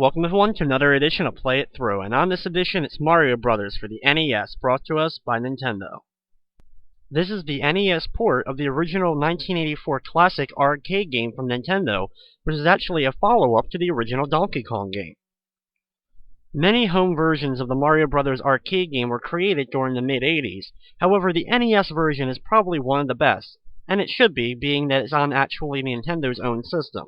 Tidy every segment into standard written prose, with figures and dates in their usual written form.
Welcome everyone to another edition of Play It Through, and on this edition it's Mario Brothers for the NES, brought to us by Nintendo. This is the NES port of the original 1984 classic arcade game from Nintendo, which is actually a follow-up to the original Donkey Kong game. Many home versions of the Mario Brothers arcade game were created during the mid-80s, however the NES version is probably one of the best, and it should be, being that it's on actually Nintendo's own system.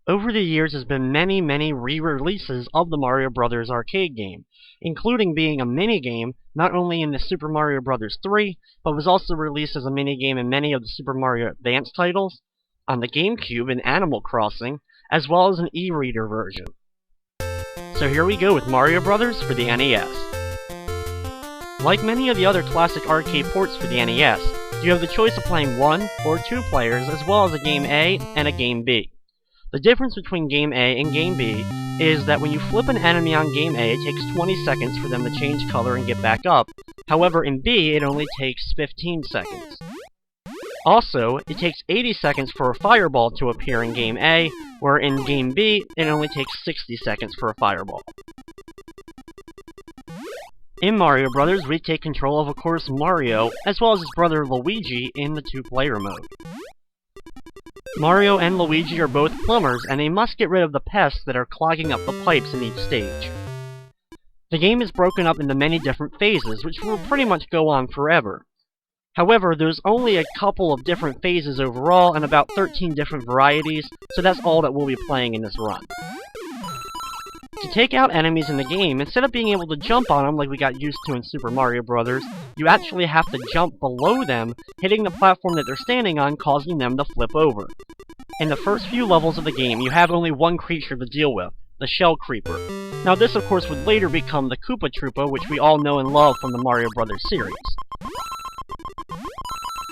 Over the years, there's been many re-releases of the Mario Bros. Arcade game, including being a minigame not only in the Super Mario Bros. 3, but was also released as a minigame in many of the Super Mario Advance titles, on the GameCube in Animal Crossing, as well as an e-reader version. So here we go with Mario Bros. For the NES. Like many of the other classic arcade ports for the NES, you have the choice of playing 1 or 2 players, as well as a Game A and a Game B. The difference between Game A and Game B is that when you flip an enemy on Game A, it takes 20 seconds for them to change color and get back up. However, in B, it only takes 15 seconds. Also, it takes 80 seconds for a fireball to appear in Game A, where in Game B, it only takes 60 seconds for a fireball. In Mario Bros., we take control of course, Mario, as well as his brother Luigi in the 2-player mode. Mario and Luigi are both plumbers, and they must get rid of the pests that are clogging up the pipes in each stage. The game is broken up into many different phases, which will pretty much go on forever. However, there's only a couple of different phases overall, and about 13 different varieties, so that's all that we'll be playing in this run. To take out enemies in the game, instead of being able to jump on them like we got used to in Super Mario Bros., you actually have to jump below them, hitting the platform that they're standing on, causing them to flip over. In the first few levels of the game, you have only one creature to deal with, the Shell Creeper. Now this of course would later become the Koopa Troopa, which we all know and love from the Mario Bros. Series.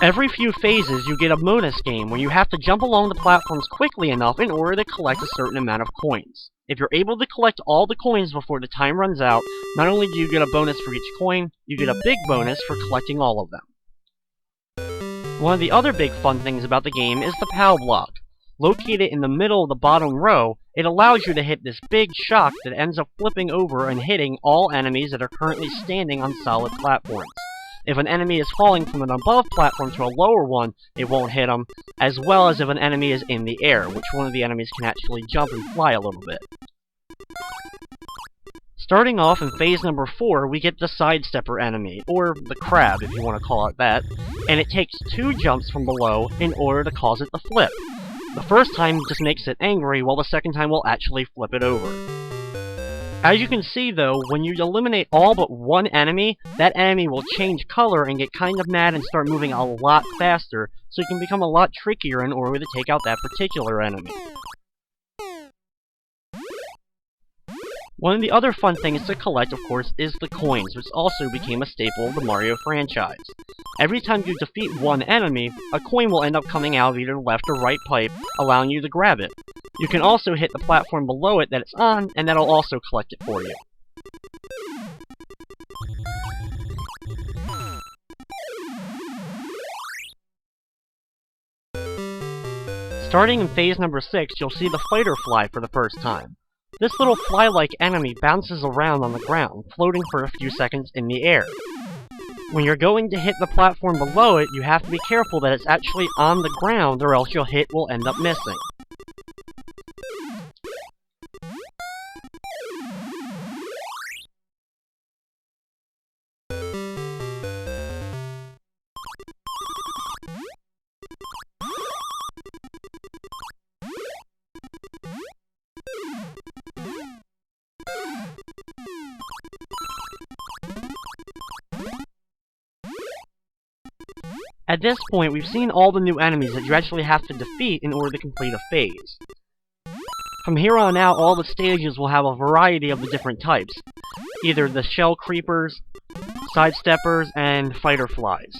Every few phases, you get a bonus game where you have to jump along the platforms quickly enough in order to collect a certain amount of coins. If you're able to collect all the coins before the time runs out, not only do you get a bonus for each coin, you get a big bonus for collecting all of them. One of the other big fun things about the game is the Pow Block. Located in the middle of the bottom row, it allows you to hit this big shock that ends up flipping over and hitting all enemies that are currently standing on solid platforms. If an enemy is falling from an above platform to a lower one, it won't hit them, as well as if an enemy is in the air, which one of the enemies can actually jump and fly a little bit. Starting off in phase number 4, we get the Sidestepper enemy, or the crab if you want to call it that, and it takes 2 jumps from below in order to cause it to flip. The first time just makes it angry, while the second time will actually flip it over. As you can see though, when you eliminate all but one enemy, that enemy will change color and get kind of mad and start moving a lot faster, so it can become a lot trickier in order to take out that particular enemy. One of the other fun things to collect, of course, is the coins, which also became a staple of the Mario franchise. Every time you defeat one enemy, a coin will end up coming out of either the left or right pipe, allowing you to grab it. You can also hit the platform below it that it's on, and that'll also collect it for you. Starting in phase number 6, you'll see the Fighter Fly for the first time. This little fly-like enemy bounces around on the ground, floating for a few seconds in the air. When you're going to hit the platform below it, you have to be careful that it's actually on the ground, or else your hit will end up missing. At this point, we've seen all the new enemies that you actually have to defeat in order to complete a phase. From here on out, all the stages will have a variety of the different types. Either the Shell Creepers, Sidesteppers, and Fighter Flies.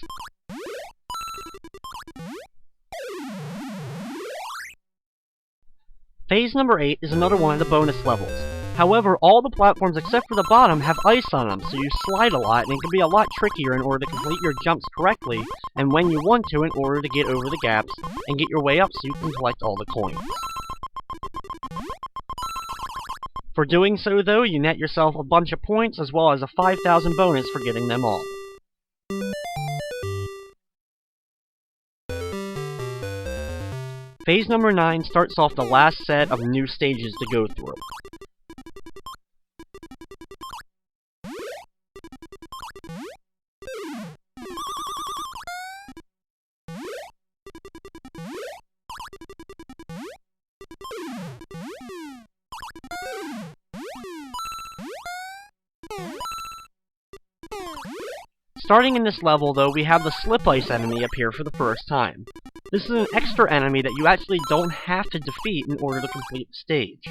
Phase number 8 is another one of the bonus levels. However, all the platforms except for the bottom have ice on them, so you slide a lot, and it can be a lot trickier in order to complete your jumps correctly, and when you want to in order to get over the gaps, and get your way up so you can collect all the coins. For doing so, though, you net yourself a bunch of points as well as a 5,000 bonus for getting them all. Phase number 9 starts off the last set of new stages to go through. Starting in this level, though, we have the Slip Ice enemy appear for the first time. This is an extra enemy that you actually don't have to defeat in order to complete the stage.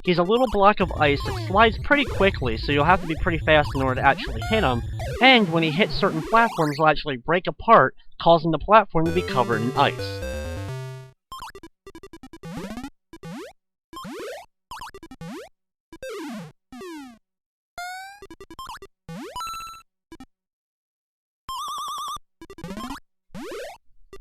He's a little block of ice that slides pretty quickly, so you'll have to be pretty fast in order to actually hit him, and when he hits certain platforms, he'll actually break apart, causing the platform to be covered in ice.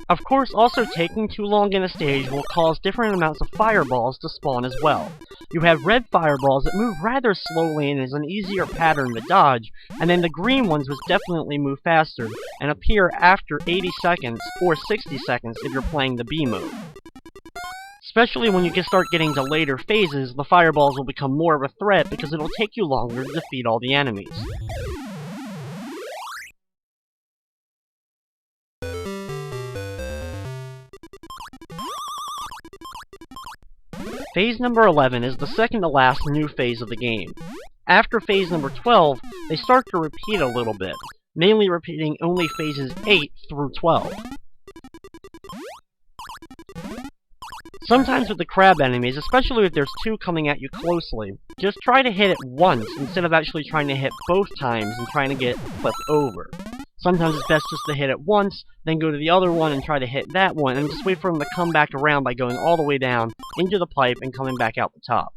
Of course, also taking too long in a stage will cause different amounts of fireballs to spawn as well. You have red fireballs that move rather slowly and is an easier pattern to dodge, and then the green ones which definitely move faster, and appear after 80 seconds, or 60 seconds if you're playing the B mode. Especially when you can start getting to later phases, the fireballs will become more of a threat because it'll take you longer to defeat all the enemies. Phase number 11 is the second to last new phase of the game. After phase number 12, they start to repeat a little bit, mainly repeating only phases 8 through 12. Sometimes with the crab enemies, especially if there's two coming at you closely, just try to hit it once instead of actually trying to hit both times and trying to get flipped over. Sometimes it's best just to hit it once, then go to the other one and try to hit that one, and just wait for him to come back around by going all the way down into the pipe and coming back out the top.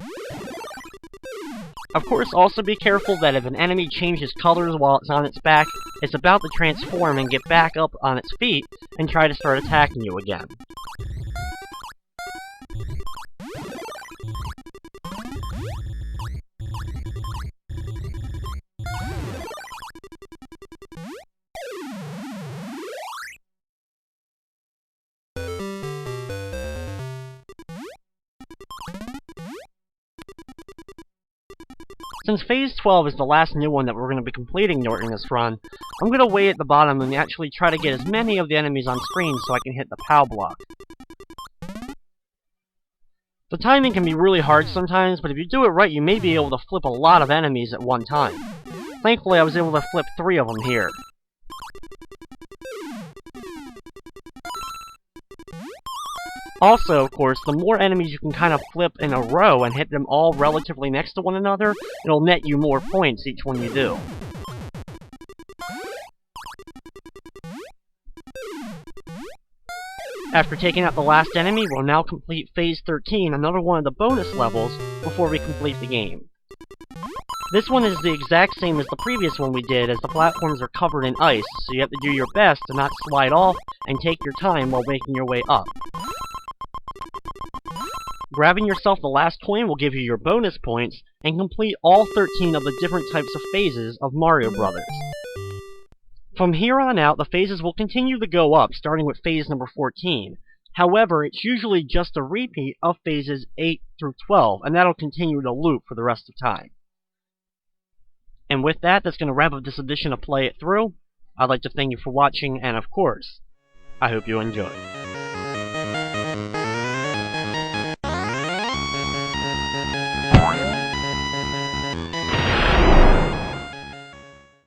Of course, also be careful that if an enemy changes colors while it's on its back, it's about to transform and get back up on its feet and try to start attacking you again. Since Phase 12 is the last new one that we're going to be completing during this run, I'm going to wait at the bottom and actually try to get as many of the enemies on screen so I can hit the Pow Block. The timing can be really hard sometimes, but if you do it right, you may be able to flip a lot of enemies at one time. Thankfully, I was able to flip 3 of them here. Also, of course, the more enemies you can kind of flip in a row and hit them all relatively next to one another, it'll net you more points each one you do. After taking out the last enemy, we'll now complete Phase 13, another one of the bonus levels, before we complete the game. This one is the exact same as the previous one we did, as the platforms are covered in ice, so you have to do your best to not slide off and take your time while making your way up. Grabbing yourself the last coin will give you your bonus points, and complete all 13 of the different types of phases of Mario Brothers. From here on out, the phases will continue to go up, starting with phase number 14. However, it's usually just a repeat of phases 8 through 12, and that'll continue to loop for the rest of time. And with that, that's going to wrap up this edition of Play It Through. I'd like to thank you for watching, and of course, I hope you enjoyed.